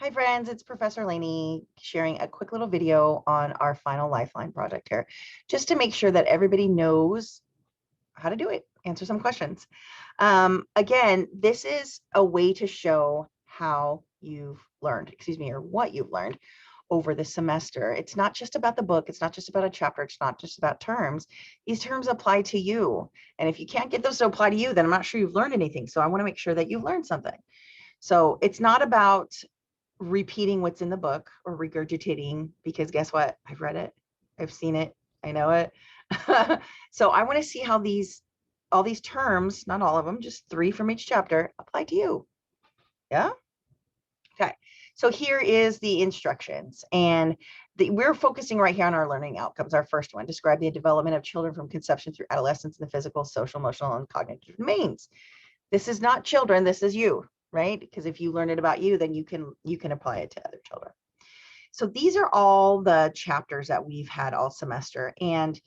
Hi friends, it's Professor Laney sharing a quick little video on our final Lifeline project here, just to make sure that everybody knows how to do it, answer some questions. Again, this is a way to show how you've learned, or what you've learned over the semester. It's not just about the book, it's not just about a chapter, it's not just about terms. These terms apply to you. And if you can't get those to apply to you, then I'm not sure you've learned anything. So I want to make sure that you've learned something. So it's not about repeating what's in the book or regurgitating, because guess what? I've read it, I've seen it, I know it. So I want to see how all these terms, not all of them, just 3 from each chapter, apply to you. Yeah. Okay. So here is the instructions, and we're focusing right here on our learning outcomes. Our first one: describe the development of children from conception through adolescence in the physical, social, emotional, and cognitive domains. This is not children, this is you, right? Because if you learn it about you, then you can apply it to other children. So these are all the chapters that we've had all semester, and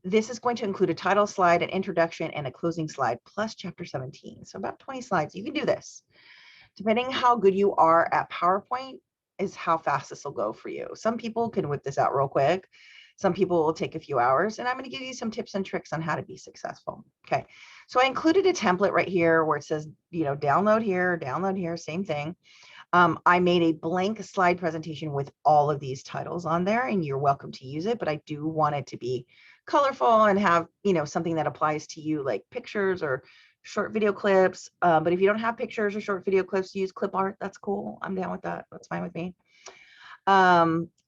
this is going to include a title slide, an introduction, and a closing slide, plus chapter 17. So about 20 slides. You can do this. Depending how good you are at PowerPoint is how fast this will go for you. Some people can whip this out real quick. Some people will take a few hours, and I'm going to give you some tips and tricks on how to be successful. Okay, so I included a template right here where it says, download here, same thing. I made a blank slide presentation with all of these titles on there, and you're welcome to use it, but I do want it to be colorful and have, something that applies to you, like pictures or short video clips. But if you don't have pictures or short video clips, use clip art. That's cool. I'm down with that. That's fine with me.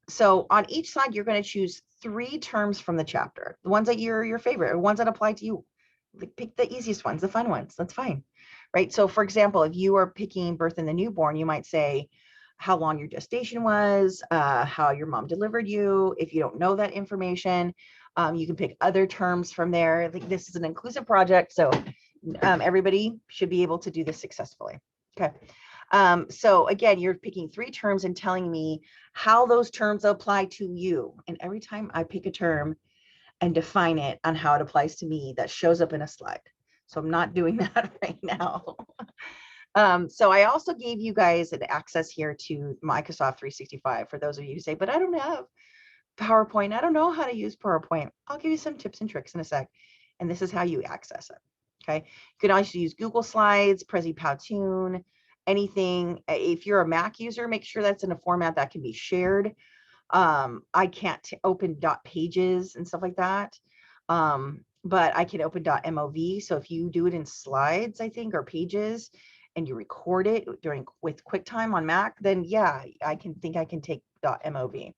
So on each slide, you're going to choose 3 terms from the chapter, the ones that your favorite, or ones that apply to you. Pick the easiest ones, the fun ones. That's fine, right? So for example, if you are picking birth in the newborn, you might say how long your gestation was, how your mom delivered you. If you don't know that information, you can pick other terms from there. I think this is an inclusive project, so everybody should be able to do this successfully. Okay. So again, you're picking 3 terms and telling me how those terms apply to you. And every time I pick a term and define it on how it applies to me, that shows up in a slide. So I'm not doing that right now. So I also gave you guys an access here to Microsoft 365 for those of you who say, but I don't have PowerPoint. I don't know how to use PowerPoint. I'll give you some tips and tricks in a sec. And this is how you access it. Okay. You can also use Google Slides, Prezi Powtoon, anything. If you're a Mac user, make sure that's in a format that can be shared. I can't open .pages and stuff like that. But I can open .mov. So if you do it in slides, I think, or pages, and you record it with QuickTime on Mac, then yeah, I can take .mov.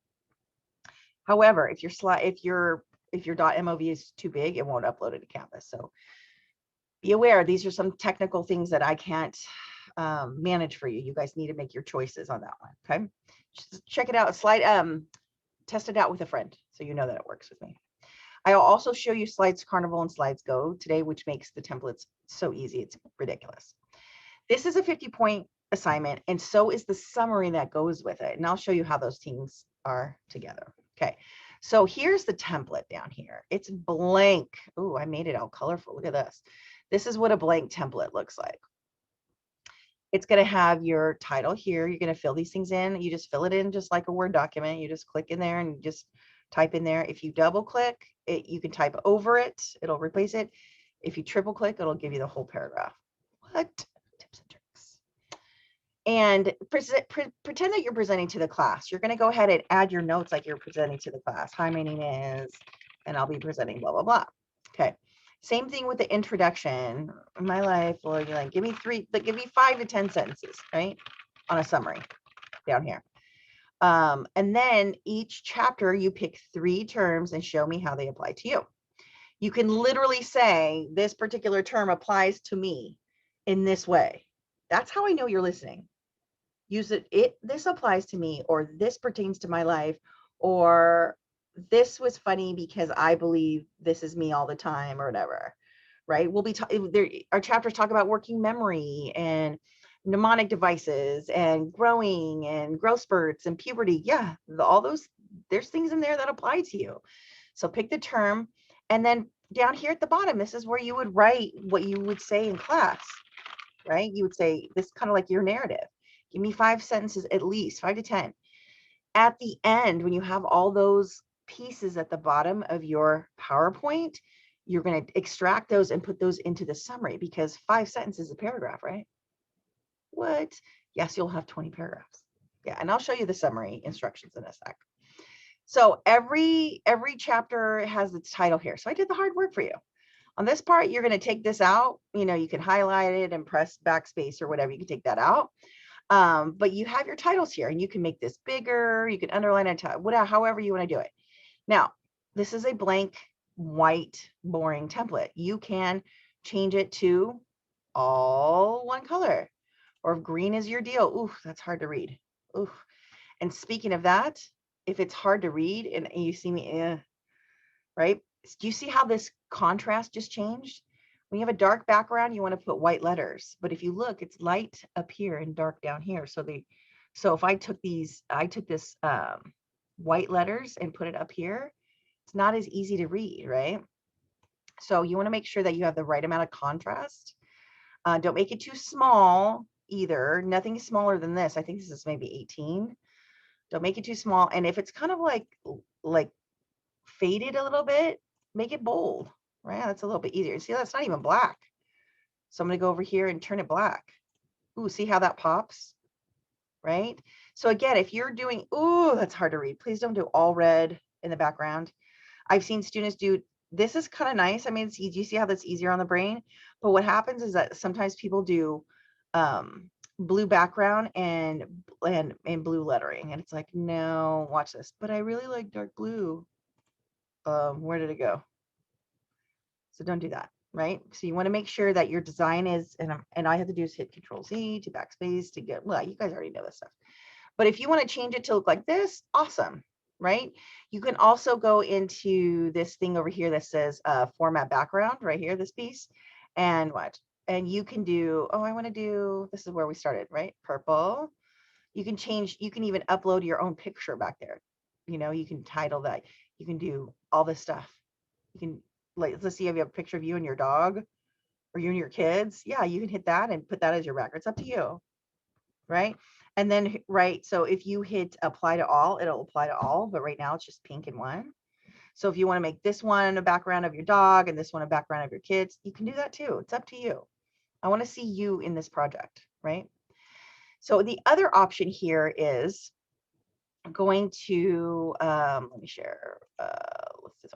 However, if your .mov is too big, it won't upload it to Canvas. So be aware, these are some technical things that I can't manage for you. You guys need to make your choices on that one. Okay, just check it out. Test it out with a friend so you know that it works with me. I'll also show you Slides Carnival and Slides Go today, which makes the templates so easy. It's ridiculous. This is a 50-point assignment, and so is the summary that goes with it. And I'll show you how those teams are together. Okay, so here's the template down here. It's blank. Oh, I made it all colorful. Look at this. This is what a blank template looks like. It's going to have your title here. You're going to fill these things in. You just fill it in just like a Word document. You just click in there and just type in there. If you double click it, you can type over it. It'll replace it. If you triple click, it'll give you the whole paragraph. What? Tips and tricks. And pretend that you're presenting to the class. You're going to go ahead and add your notes like you're presenting to the class. Hi, my name is, and I'll be presenting blah, blah, blah. Okay. Same thing with the introduction. In my life, or you're like, give me 5 to 10 sentences, right? On a summary down here. And then each chapter, you pick 3 terms and show me how they apply to you. You can literally say, this particular term applies to me in this way. That's how I know you're listening. Use it. This applies to me, or this pertains to my life, or this was funny because I believe this is me all the time, or whatever, right? We'll be our chapters talk about working memory and mnemonic devices and growing and growth spurts and puberty. Yeah, all those, there's things in there that apply to you. So pick the term, and then down here at the bottom, this is where you would write what you would say in class, right? You would say this, kind of like your narrative. Give me 5 sentences, at least 5 to 10. At the end, when you have all those pieces at the bottom of your PowerPoint, you're going to extract those and put those into the summary, because 5 sentences is a paragraph, right? What? Yes, you'll have 20 paragraphs. Yeah, and I'll show you the summary instructions in a sec. So every chapter has its title here. So I did the hard work for you. On this part, you're going to take this out. You know, you can highlight it and press backspace or whatever. You can take that out. But you have your titles here, and you can make this bigger. You can underline it, whatever, however you want to do it. Now, this is a blank, white, boring template. You can change it to all one color, or if green is your deal. Ooh, that's hard to read. Ooh. And speaking of that, if it's hard to read and you see me, right? Do you see how this contrast just changed? When you have a dark background, you want to put white letters. But if you look, it's light up here and dark down here. So if I took this white letters and put it up here, it's not as easy to read, right? So you want to make sure that you have the right amount of contrast. Don't make it too small either. Nothing smaller than this. I think this is maybe 18. Don't make it too small. And if it's kind of like faded a little bit, make it bold, right? That's a little bit easier. See, that's not even black. So I'm going to go over here and turn it black. Ooh, see how that pops, right? So again, if you're doing, ooh, that's hard to read. Please don't do all red in the background. I've seen students do, this is kind of nice. I mean, it's easy. You see how that's easier on the brain? But what happens is that sometimes people do blue background and blue lettering. And it's like, no, watch this. But I really like dark blue. Where did it go? So don't do that, right? So you want to make sure that your design is, and I have to do is hit Control-Z to backspace to get, well, you guys already know this stuff. But if you want to change it to look like this, awesome, right? You can also go into this thing over here that says format background right here, this piece, and what? And you can do, oh, I want to do, this is where we started, right? Purple. You can change, you can even upload your own picture back there. You know, you can title that. You can do all this stuff. You can, like, let's see if you have a picture of you and your dog or you and your kids. Yeah, you can hit that and put that as your background. It's up to you, right? And then, right, so if you hit apply to all, it'll apply to all, but right now it's just pink and one. So if you want to make this one a background of your dog and this one a background of your kids, you can do that too. It's up to you. I want to see you in this project, right? So the other option here is going to, let me share,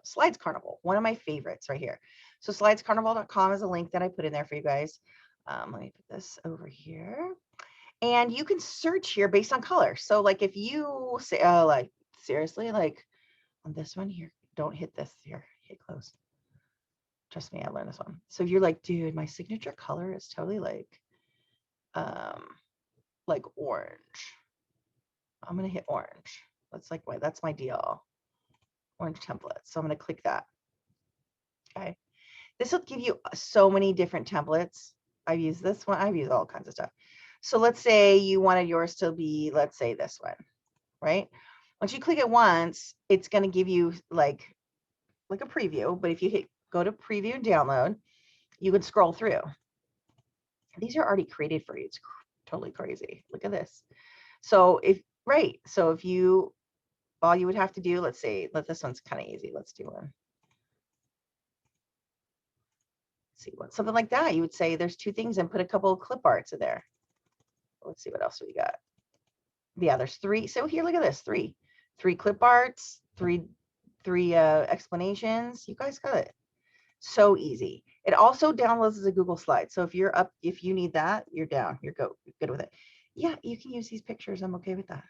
Slides Carnival, one of my favorites right here. So slidescarnival.com is a link that I put in there for you guys. Let me put this over here. And you can search here based on color. So like if you say, like, seriously, like on this one here, don't hit this here, hit close. Trust me, I learned this one. So if you're like, dude, my signature color is totally like orange. I'm going to hit orange. That's my deal. Orange template. So I'm going to click that. Okay. This will give you so many different templates. I've used this one. I've used all kinds of stuff. So let's say you wanted yours to be, let's say this one, right? Once you click it once, it's going to give you like a preview. But if you go to preview and download, you can scroll through. These are already created for you. It's totally crazy. Look at this. So if you, all you would have to do, let's this one's kind of easy. Let's do one. Let's see what, something like that. You would say there's two things and put a couple of clip arts in there. Let's see what else we got. Yeah, there's three. So here, look at this, three clip arts, three explanations. You guys got it. So easy. It also downloads as a Google slide. So if you need that, you're down, you're good with it. Yeah, you can use these pictures. I'm okay with that.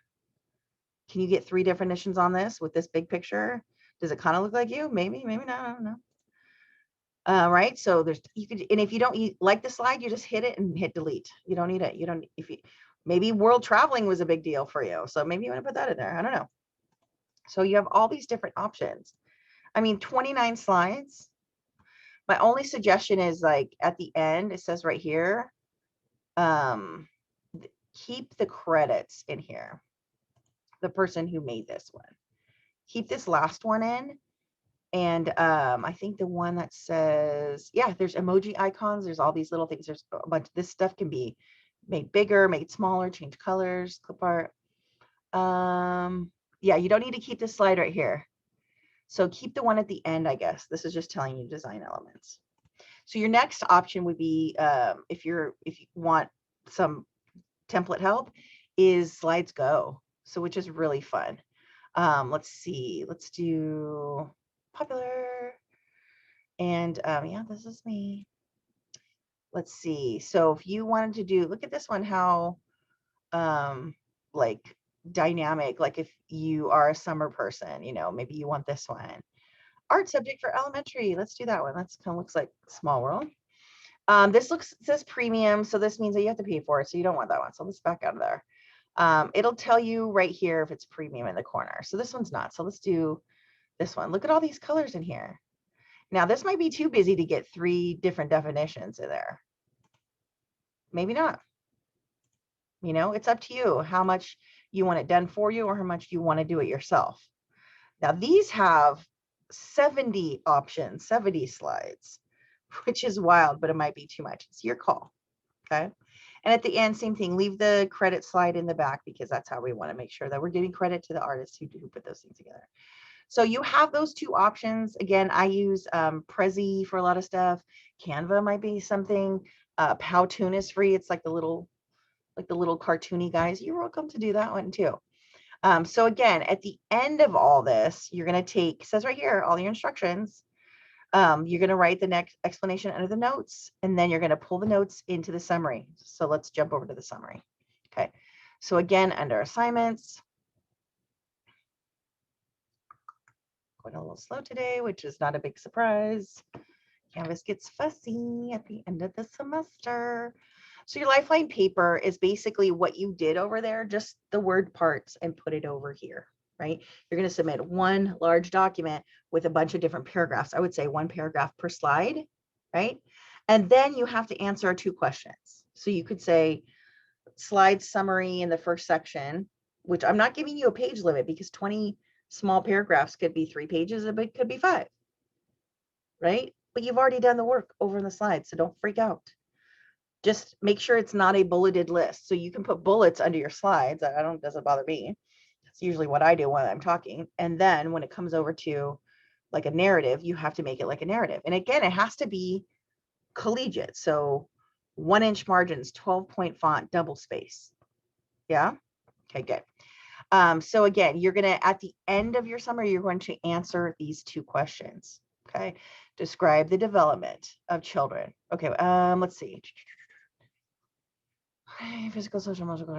Can you get 3 definitions on this with this big picture? Does it kind of look like you? Maybe, maybe not. I don't know. Right. So and if you don't like the slide, you just hit it and hit delete. You don't need it. Maybe world traveling was a big deal for you. So maybe you want to put that in there. I don't know. So you have all these different options. I mean, 29 slides. My only suggestion is like at the end, it says right here, keep the credits in here. The person who made this one. Keep this last one in. And I think the one that says, yeah, there's emoji icons. There's all these little things. There's a bunch. This stuff can be Make bigger, make smaller, change colors, clip art. Yeah, you don't need to keep this slide right here. So keep the one at the end, I guess. This is just telling you design elements. So your next option would be, if you want some template help, is Slides Go. So which is really fun. Let's see, let's do popular. And yeah, this is me. Let's see. So if you wanted to do, look at this one, how like dynamic, like if you are a summer person, you know, maybe you want this one. Art subject for elementary. Let's do that one. That's kind of looks like Small World. This says premium, so this means that you have to pay for it. So you don't want that one. So let's back out of there. It'll tell you right here if it's premium in the corner. So this one's not. So let's do this one. Look at all these colors in here. Now this might be too busy to get 3 different definitions in there. Maybe not. You know, it's up to you how much you want it done for you or how much you want to do it yourself. Now these have 70 options, 70 slides, which is wild, but it might be too much. It's your call. Okay. And at the end, same thing, leave the credit slide in the back because that's how we want to make sure that we're giving credit to the artists who put those things together. So you have those 2 options. Again, I use Prezi for a lot of stuff. Canva might be something. Powtoon is free. It's like the little cartoony guys. You're welcome to do that one too. So again, at the end of all this, you're going to take, it says right here, all your instructions. You're going to write the next explanation under the notes, and then you're going to pull the notes into the summary. So let's jump over to the summary. Okay. So again, under assignments, going a little slow today, which is not a big surprise. Canvas gets fussy at the end of the semester. So your lifeline paper is basically what you did over there, just the word parts, and put it over here, right? You're going to submit one large document with a bunch of different paragraphs. I would say 1 paragraph per slide, right? And then you have to answer 2 questions. So you could say slide summary in the first section, which I'm not giving you a page limit because 20 small paragraphs could be 3 pages, it could be 5, right? But you've already done the work over in the slides, so don't freak out. Just make sure it's not a bulleted list. So you can put bullets under your slides. Doesn't bother me. That's usually what I do when I'm talking. And then when it comes over to like a narrative, you have to make it like a narrative. And again, it has to be collegiate. So 1-inch margins, 12-point font, double space. Yeah. Okay, good. So again, you're going to, at the end of your summary, you're going to answer these 2 questions. Okay. Describe the development of children. Okay. Let's see. Physical, social, emotional.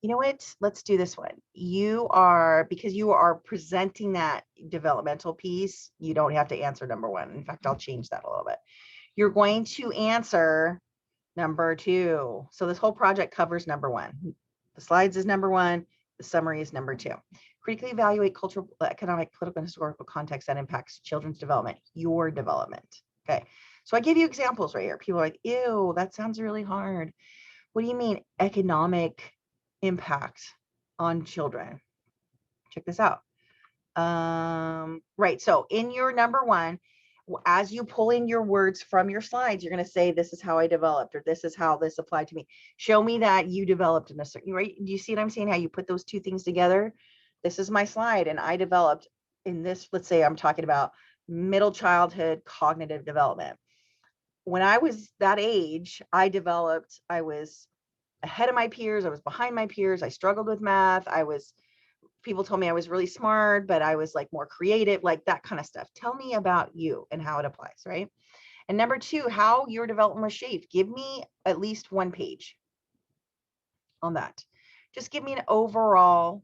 You know what? Let's do this one. Because you are presenting that developmental piece, you don't have to answer number 1. In fact, I'll change that a little bit. You're going to answer number 2. So this whole project covers number 1. The slides is number 1. The summary is number 2. Critically evaluate cultural, economic, political, and historical context that impacts children's development, your development. Okay. So I give you examples right here. People are like, ew, that sounds really hard. What do you mean economic impact on children? Check this out. Right. So in your number 1, as you pull in your words from your slides, you're going to say, this is how I developed, or this is how this applied to me. Show me that you developed in a certain, right? Do you see what I'm saying? How you put those 2 things together? This is my slide, and I developed in this, let's say I'm talking about middle childhood cognitive development. When I was that age, I was ahead of my peers. I was behind my peers. I struggled with math. People told me I was really smart, but I was like more creative, like that kind of stuff. Tell me about you and how it applies, right? And number 2, how your development was shaped. Give me at least 1 page on that. Just give me an overall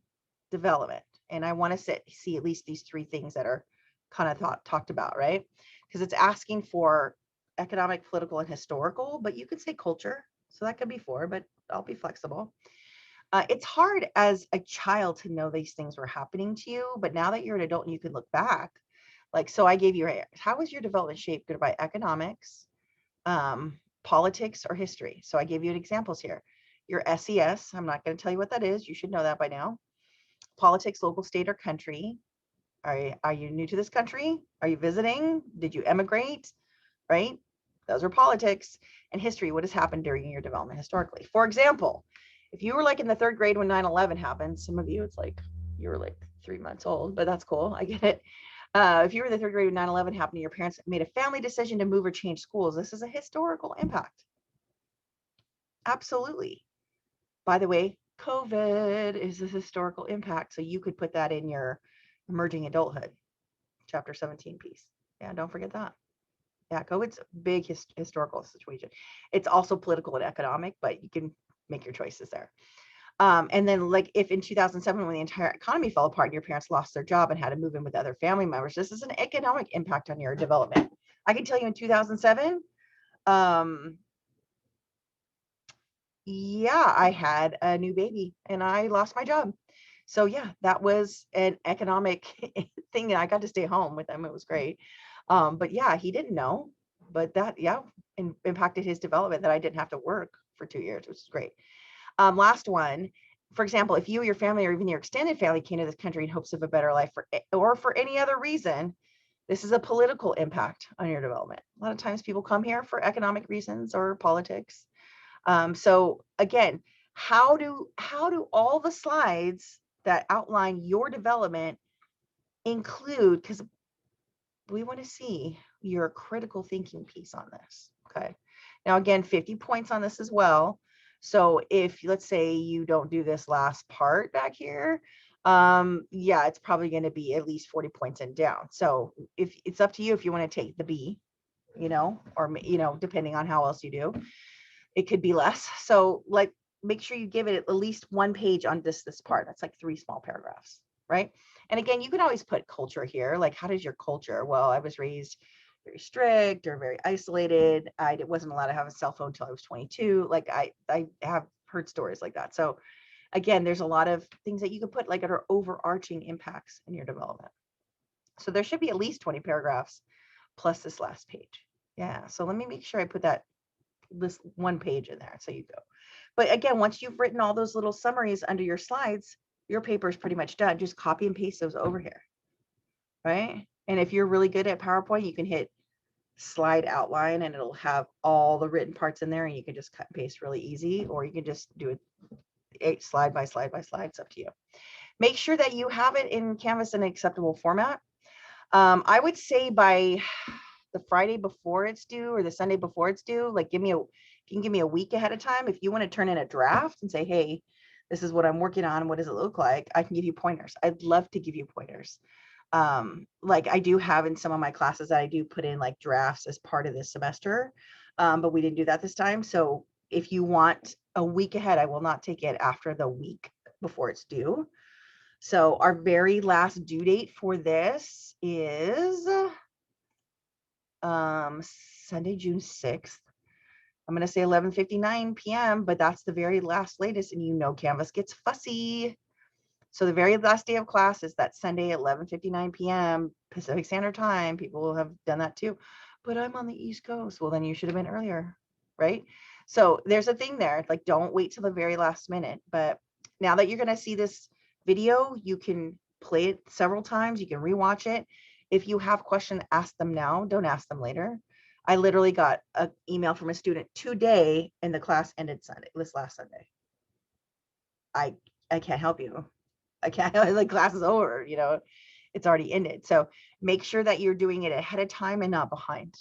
development. And I want to see at least these 3 things that are kind of talked about, right? Because it's asking for economic, political, and historical, but you could say culture. So that could be 4, but I'll be flexible. It's hard as a child to know these things were happening to you, but now that you're an adult and you can look back, like, so I gave you, how was your development shaped good by economics, politics, or history? So I gave you examples here. Your SES, I'm not going to tell you what that is. You should know that by now. Politics, local, state, or country. Are you new to this country? Are you visiting? Did you emigrate? Right? Those are politics and history. What has happened during your development historically? For example, if you were like in the 3rd grade when 9/11 happened, some of you, it's like you were like 3 months old, but that's cool. I get it. If you were in the 3rd grade when 9/11 happened and your parents made a family decision to move or change schools, this is a historical impact. Absolutely. By the way, COVID is a historical impact. So you could put that in your emerging adulthood, chapter 17 piece. Yeah, don't forget that. Yeah, COVID's a big historical situation. It's also political and economic, but you can make your choices there. And then like if in 2007, when the entire economy fell apart and your parents lost their job and had to move in with other family members, this is an economic impact on your development. I can tell you in 2007, yeah, I had a new baby and I lost my job. So yeah, that was an economic thing that I got to stay home with him. It was great. But yeah, he didn't know, but that, yeah, impacted his development that I didn't have to work for 2 years, which is great. Last one, for example, if you or your family or even your extended family came to this country in hopes of a better life or for any other reason, this is a political impact on your development. A lot of times people come here for economic reasons or politics. So again, how do all the slides that outline your development include, because we want to see your critical thinking piece on this. Okay. Now, again, 50 points on this as well. So if let's say you don't do this last part back here, yeah, it's probably going to be at least 40 points and down. So if it's up to you if you want to take the B, or, depending on how else you do, it could be less. So like, make sure you give it at least 1 page on this part. That's like 3 small paragraphs, right? And again, you can always put culture here. Like, how does your culture? Well, I was raised very strict or very isolated. I wasn't allowed to have a cell phone until I was 22. Like I have heard stories like that. So again, there's a lot of things that you could put like are overarching impacts in your development. So there should be at least 20 paragraphs plus this last page. Yeah. So let me make sure I put this 1 page in there. So you go. But again, once you've written all those little summaries under your slides, your paper is pretty much done. Just copy and paste those over here, right? And if you're really good at PowerPoint, you can hit slide outline and it'll have all the written parts in there and you can just cut and paste really easy, or you can just do it slide by slide by slide. It's up to you. Make sure that you have it in Canvas in an acceptable format. I would say by the Friday before it's due or the Sunday before it's due, like if you can give me a week ahead of time, if you want to turn in a draft and say, hey, this is what I'm working on, what does it look like? I can give you pointers. I'd love to give you pointers. Like I do have in some of my classes that I do put in like drafts as part of this semester, but we didn't do that this time. So if you want a week ahead, I will not take it after the week before it's due. So our very last due date for this is Sunday, June 6th. I'm going to say 11:59 p.m., but that's the very last latest. And Canvas gets fussy. So the very last day of class is that Sunday at 11:59 p.m. Pacific Standard Time. People will have done that too. But I'm on the East Coast. Well, then you should have been earlier, right? So there's a thing there. Like, don't wait till the very last minute. But now that you're going to see this video, you can play it several times. You can rewatch it. If you have questions, ask them now. Don't ask them later. I literally got an email from a student today and the class ended this last Sunday. I can't help you. I can't, the class is over, it's already ended. So make sure that you're doing it ahead of time and not behind.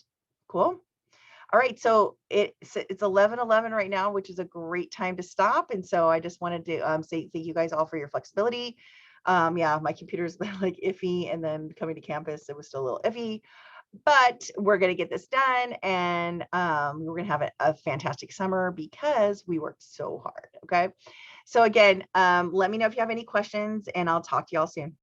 Cool. All right. So it's 11:11 right now, which is a great time to stop. And so I just wanted to say thank you guys all for your flexibility. Yeah, my computer's been like iffy, and then coming to campus, it was still a little iffy, but we're going to get this done, and we're going to have a fantastic summer because we worked so hard. Okay. So again, let me know if you have any questions, and I'll talk to y'all soon.